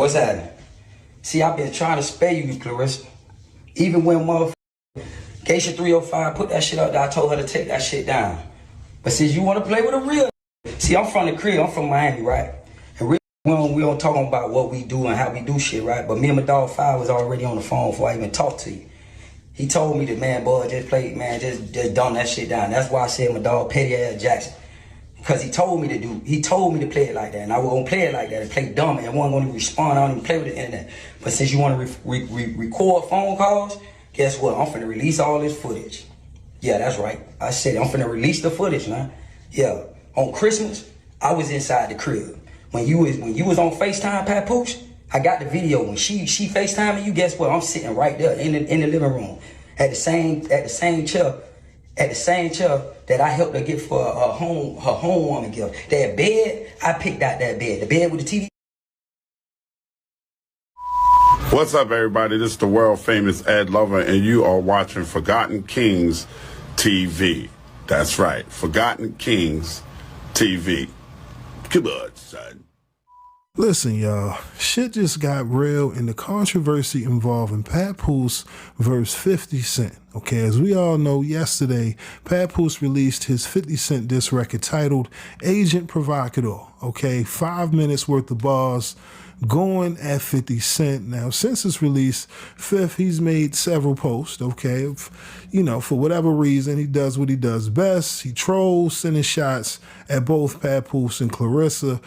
What's happening? See, I've been trying to spare you, Clarissa. Even when motherfucker Geisha 305 put that shit up there, I told her to take that shit down. But since you want to play with a real, see, I'm from the crib, I'm from Miami, right? And we don't talk about what we do and how we do shit, right? But me and my dog Five was already on the phone before I even talked to you. He told me that, man, boy, just play, man, just dumb that shit down. That's why I said my dog Petty Ass Jackson. Because he told me to play it like that, and I was gonna play it like that and play dumb, and I wasn't gonna respond. I don't even play with the internet. But since you want to record phone calls, guess what? I'm finna release all this footage. Yeah, that's right. I said I'm finna release the footage, man. Yeah, on Christmas, I was inside the crib. When you was on FaceTime, Papoose, I got the video. When she FaceTiming you, guess what? I'm sitting right there in the living room at the same chair. At the same chair that I helped her get for her homewarming gift. That bed, I picked out that bed. The bed with the TV. What's up, everybody? This is the world famous Ed Lover, and you are watching Forgotten Kings TV. That's right, Forgotten Kings TV. Come on, son. Listen, y'all, shit just got real in the controversy involving Papoose versus 50 Cent. Okay, as we all know, yesterday, Papoose released his 50 Cent diss record titled Agent Provocateur. Okay, 5 minutes worth of bars going at 50 Cent. Now, since its release, Fifth, he's made several posts, okay? You know, for whatever reason, he does what he does best. He trolls, sending shots at both Papoose and Clarissa.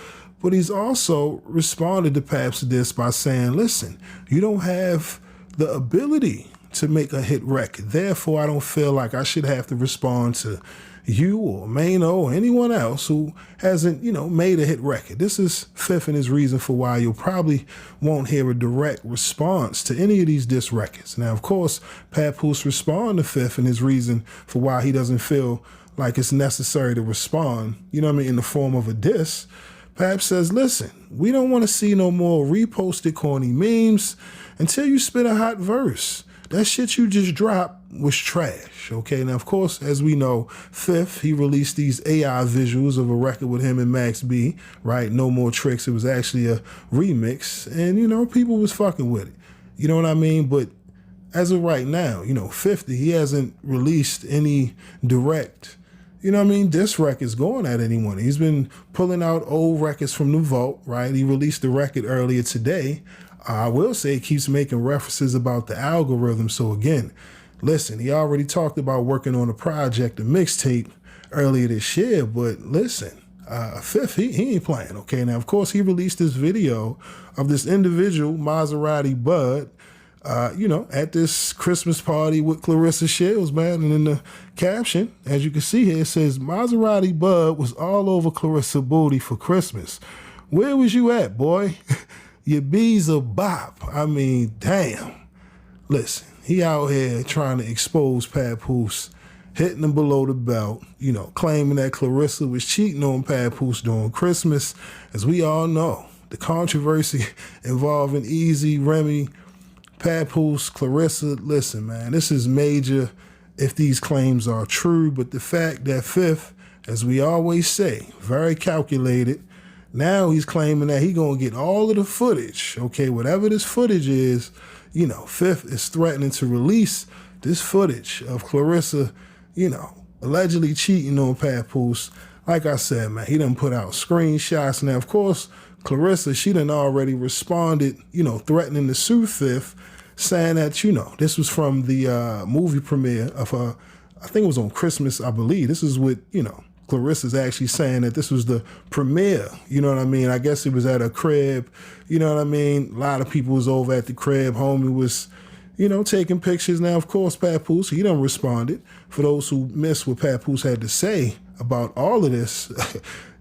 But he's also responded to Pap's diss by saying, listen, you don't have the ability to make a hit record. Therefore, I don't feel like I should have to respond to you or Mano or anyone else who hasn't, made a hit record. This is Fifth and his reason for why you'll probably won't hear a direct response to any of these diss records. Now, of course, Papoose responded to Fifth and his reason for why he doesn't feel like it's necessary to respond, in the form of a diss. Pap says, listen, we don't want to see no more reposted corny memes until you spit a hot verse. That shit you just dropped was trash, okay? Now, of course, as we know, Fifth, he released these AI visuals of a record with him and Max B, right? No More Tricks. It was actually a remix, and, people was fucking with it. You know what I mean? But as of right now, 50, he hasn't released any direct diss records going at anyone. He's been pulling out old records from the vault, right? He released the record earlier today. I will say he keeps making references about the algorithm. So again, listen, he already talked about working on a project, a mixtape earlier this year, but listen, Fifth, he ain't playing, okay? Now, of course, he released this video of this individual, Maserati Bud, at this Christmas party with Clarissa Shields, man. And in the caption, as you can see here, it says, Maserati Bud was all over Clarissa booty for Christmas. Where was you at, boy? Your bees a bop. I mean, damn. Listen, he out here trying to expose Papoose, hitting him below the belt, claiming that Clarissa was cheating on Papoose during Christmas. As we all know, the controversy involving Easy, Remy, Papoose, Clarissa, listen, man, this is major if these claims are true, but the fact that Fifth, as we always say, very calculated, now he's claiming that he gonna get all of the footage, okay, whatever this footage is, Fifth is threatening to release this footage of Clarissa, allegedly cheating on Papoose. Like I said, man, he done put out screenshots. Now, of course, Clarissa, she done already responded, threatening to sue Fifth, saying that, this was from the movie premiere of I think it was on Christmas, I believe. This is what, Clarissa's actually saying that this was the premiere, you know what I mean? I guess it was at a crib, you know what I mean? A lot of people was over at the crib. Homie was, taking pictures. Now, of course, Papoose, he done responded. For those who missed what Papoose had to say about all of this,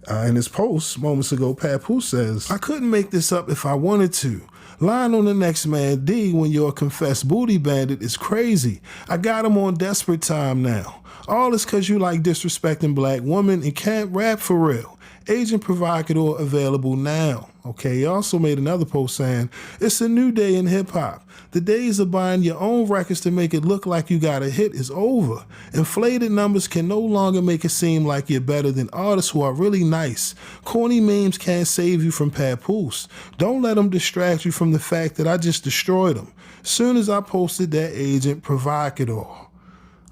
in his post moments ago, Papoose says, I couldn't make this up if I wanted to. Lying on the next man D when you're a confessed booty bandit is crazy. I got him on desperate time now. All is because you like disrespecting black women and can't rap for real. Agent Provocateur available now. Okay, he also made another post saying, it's a new day in hip-hop. The days of buying your own records to make it look like you got a hit is over. Inflated numbers can no longer make it seem like you're better than artists who are really nice. Corny memes can't save you from Papoose. Don't let them distract you from the fact that I just destroyed them. Soon as I posted that Agent Provocateur.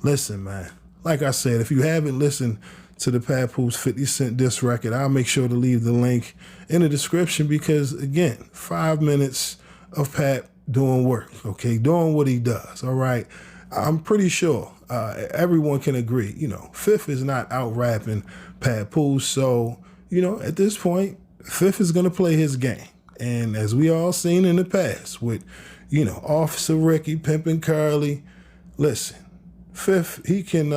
Listen, man, like I said, if you haven't listened to the Papoose 50 Cent diss record, I'll make sure to leave the link in the description because, again, 5 minutes of Pap doing work, okay, doing what he does, all right? I'm pretty sure everyone can agree, Fifth is not out rapping Papoose, so, at this point, Fifth is going to play his game. And as we all seen in the past with, Officer Ricky, Pimpin' Curly, listen, Fifth, he can,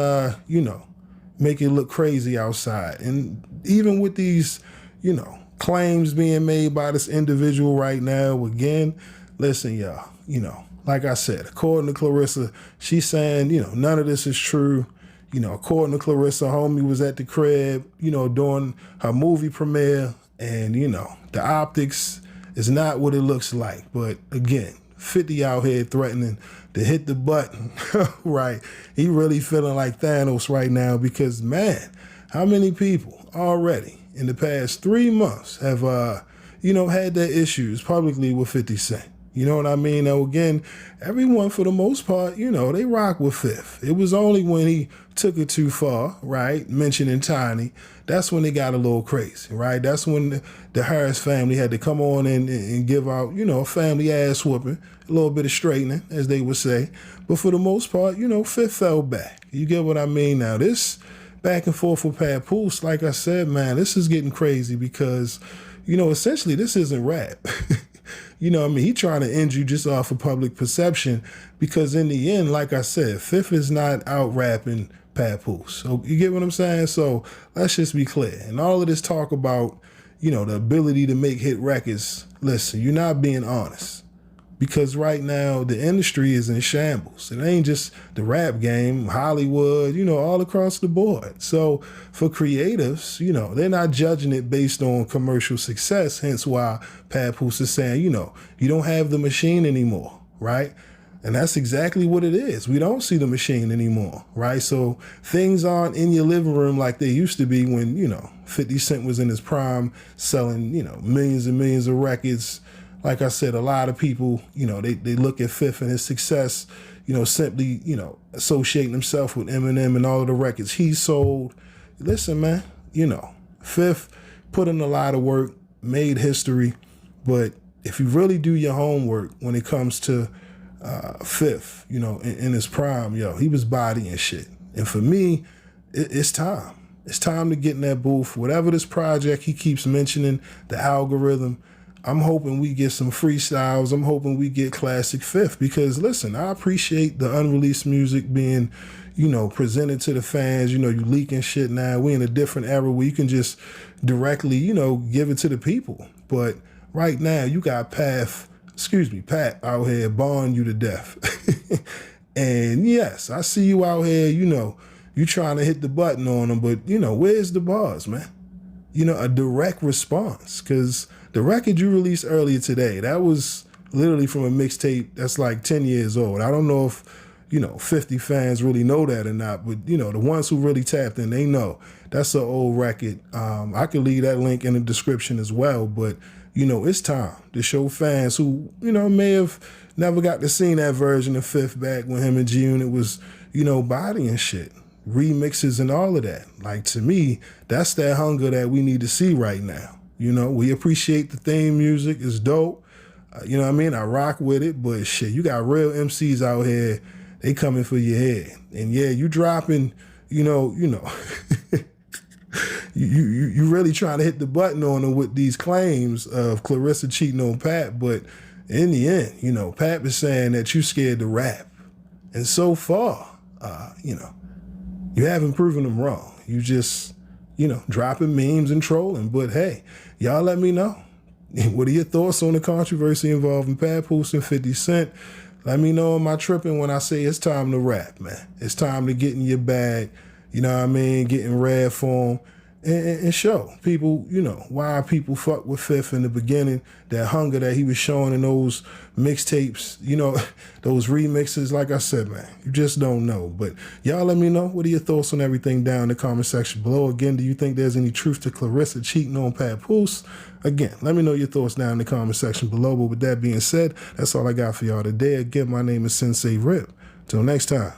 make it look crazy outside. And even with these, claims being made by this individual right now, again, listen, y'all, like I said, according to Clarissa, she's saying, none of this is true. According to Clarissa, homie was at the crib, during her movie premiere, and, the optics is not what it looks like. But again, 50 out here threatening to hit the button, right? He really feeling like Thanos right now because, man, how many people already in the past 3 months have, had their issues publicly with 50 Cent? You know what I mean? Now, again, everyone, for the most part, they rock with Fifth. It was only when he took it too far, right, mentioning Tiny, that's when they got a little crazy, right? That's when the Harris family had to come on and give out, a family ass whooping, a little bit of straightening, as they would say. But for the most part, Fifth fell back. You get what I mean? Now, this back and forth with Papoose, like I said, man, this is getting crazy because, essentially this isn't rap. He trying to end you just off of public perception because in the end, like I said, Fifth is not out rapping Papoose. So you get what I'm saying? So let's just be clear. And all of this talk about, the ability to make hit records, listen, you're not being honest. Because right now, the industry is in shambles. It ain't just the rap game, Hollywood, all across the board. So for creatives, they're not judging it based on commercial success, hence why Papoose is saying, you don't have the machine anymore, right? And that's exactly what it is. We don't see the machine anymore, right? So things aren't in your living room like they used to be when, 50 Cent was in his prime selling, millions and millions of records. Like I said, a lot of people, they look at Fifth and his success, simply, associating himself with Eminem and all of the records he sold. Listen, man, Fifth put in a lot of work, made history, but if you really do your homework when it comes to Fifth, in his prime, he was bodying shit. And for me, it's time. It's time to get in that booth. Whatever this project he keeps mentioning, the algorithm, I'm hoping we get some freestyles. I'm hoping we get classic Fifth because, listen, I appreciate the unreleased music being, presented to the fans. You leaking shit now. We in a different era where you can just directly, give it to the people. But right now, you got Pat out here barring you to death. And yes, I see you out here, you trying to hit the button on them, but, where's the bars, man? A direct response, because the record you released earlier today, that was literally from a mixtape that's like 10 years old. I don't know if, 50 fans really know that or not, but, the ones who really tapped in, they know. That's an old record. I could leave that link in the description as well, but, it's time to show fans who, may have never got to see that version of Fifth back when him and G-Unit was, bodying shit. Remixes and all of that. Like, to me, that's that hunger that we need to see right now. We appreciate the theme music. It's dope. You know what I mean? I rock with it, but shit, you got real MCs out here. They coming for your head. And yeah, you dropping, you really trying to hit the button on them with these claims of Clarissa cheating on Pat. But in the end, Pat is saying that you scared to rap. And so far, you haven't proven them wrong. You just, dropping memes and trolling. But hey, y'all let me know. What are your thoughts on the controversy involving Papoose and 50 Cent? Let me know, am I tripping when I say it's time to rap, man? It's time to get in your bag, get in rare form, and show people, you know, why people fuck with Fifth in the beginning, that hunger that he was showing in those mixtapes, you know, those remixes. Like I said, man, you just don't know. But y'all let me know, what are your thoughts on everything down in the comment section below. Again, do you think there's any truth to Clarissa cheating on Papoose? Again, let me know your thoughts down in the comment section below. But with that being said, that's all I got for y'all today. Again, my name is Sensei Rip. Till next time,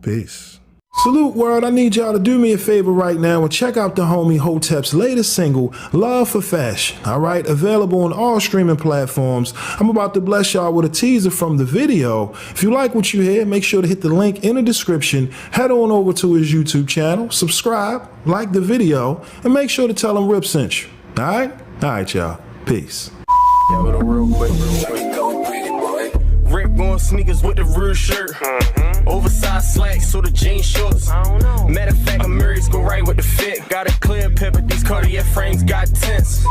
peace. Salute world, I need y'all to do me a favor right now and check out the homie Hotep's latest single, Love for Fashion. All right, available on all streaming platforms. I'm about to bless y'all with a teaser from the video. If you like what you hear, make sure to hit the link in the description. Head on over to his YouTube channel, subscribe, like the video, and make sure to tell him Rip sent you. All right? All right, y'all. Peace. Yeah, with a real quick. Rick on sneakers with the real shirt. Oversized slacks, so the jeans shorts. Matter of fact, I'm Mary's go right with the fit. Got a clear pepper, these Cartier frames got tints.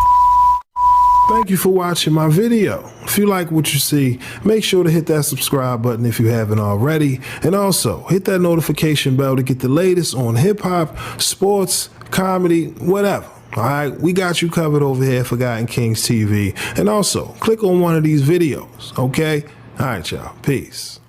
Thank you for watching my video. If you like what you see, make sure to hit that subscribe button if you haven't already. And also, hit that notification bell to get the latest on hip-hop, sports, comedy, whatever. All right, we got you covered over here at Forgotten Kings TV. And also, click on one of these videos, okay? All right, y'all. Peace.